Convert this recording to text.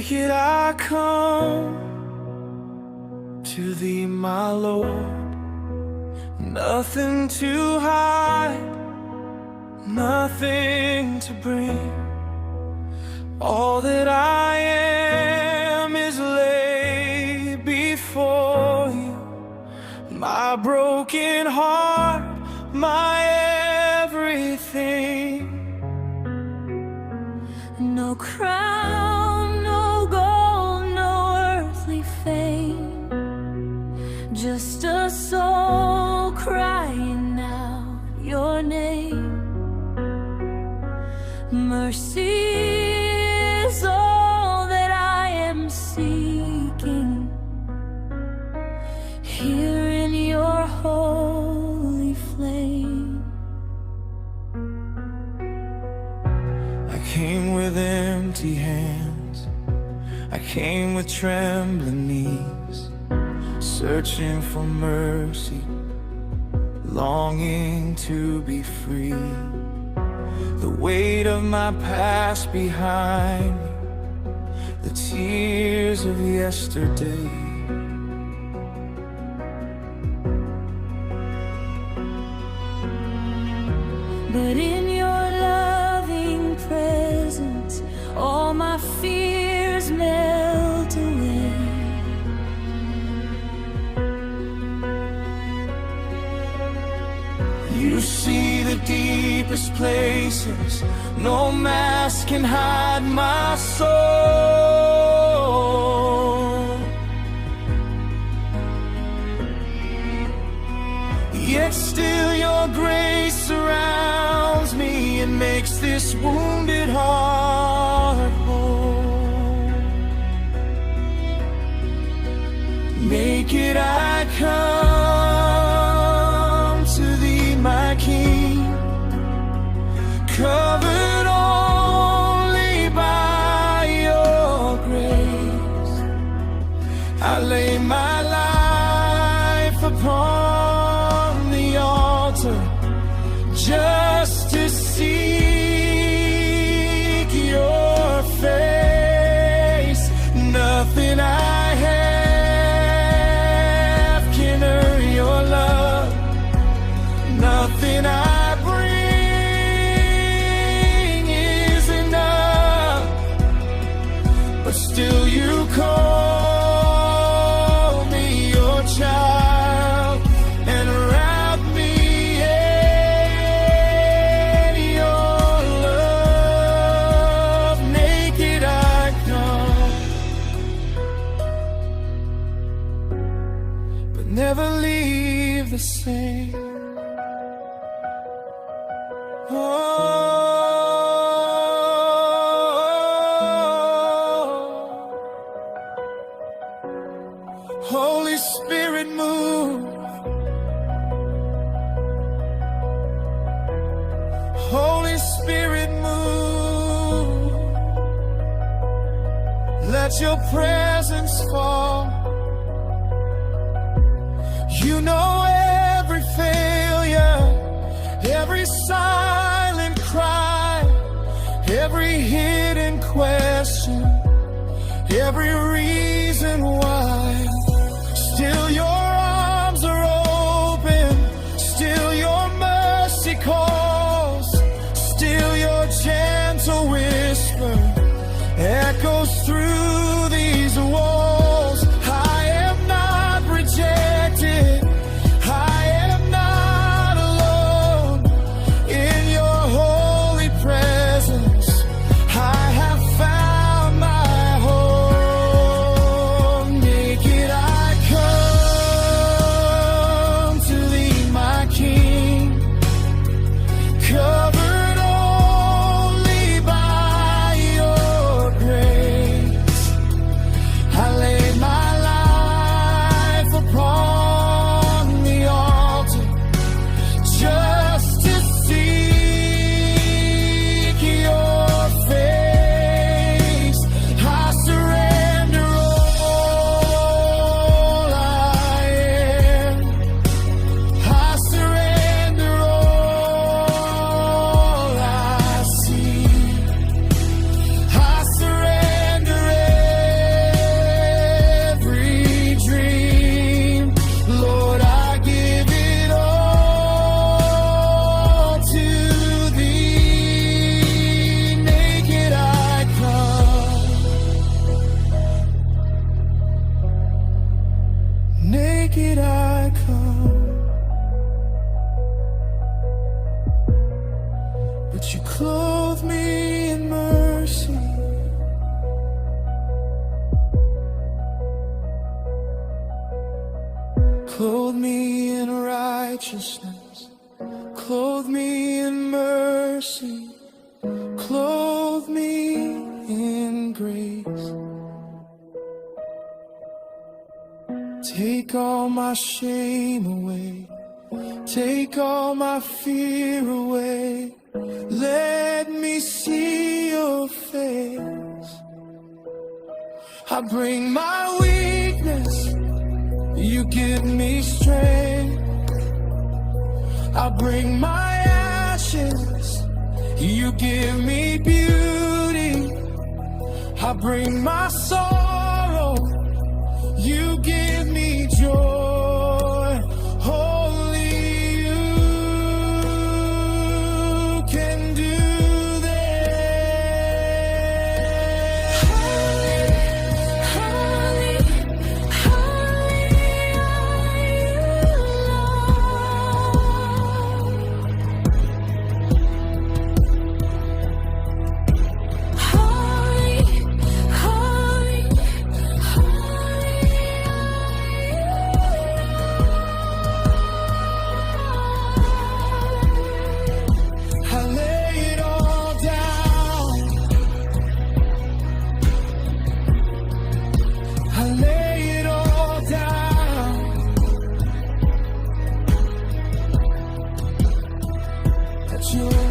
Naked I come to thee, my Lord. Nothing to hide, nothing to bring. All that I am is laid before you. My broken heart, my everything. No crown, no gold, no earthly fame, just a soul crying out your name. Mercy is all that I am seeking here in your holy flame. I came with empty hands, I came with trembling knees, searching for mercy, longing to be free. The weight of my past behind me, the tears of yesterday. But in your loving presence, all my fears melt away. You see the deepest places, no mask can hide my soul. Yet still your grace surrounds me and makes this wounded heart whole. Naked I come to thee, my King, covered only by your grace. I lay my life upon the altar just to seek your face. Nothing I have can earn your love, nothing I bring is enough, but still you call me your child and wrap me in your love. Naked I come, but never leave the same. Holy Spirit, move. Holy Spirit, move. Let your presence fall. You know every failure, every silent cry, every hidden question, every reason why. Still your arms are open, still your mercy calls, still your gentle whisper echoes through these walls. I am not rejected, I am not alone. In your holy presence I have found my home. Naked naked I come, but you clothe me in mercy. Clothe me in righteousness, clothe me in mercy, clothe me in grace. Take all my shame away, take all my fear away. Let me see your face. I bring my weakness, you give me strength. I bring my ashes, you give me beauty. I bring my sorrow, you give me joy. Only you can do this. Holy, holy, I lay it all down. I lay it all down. That your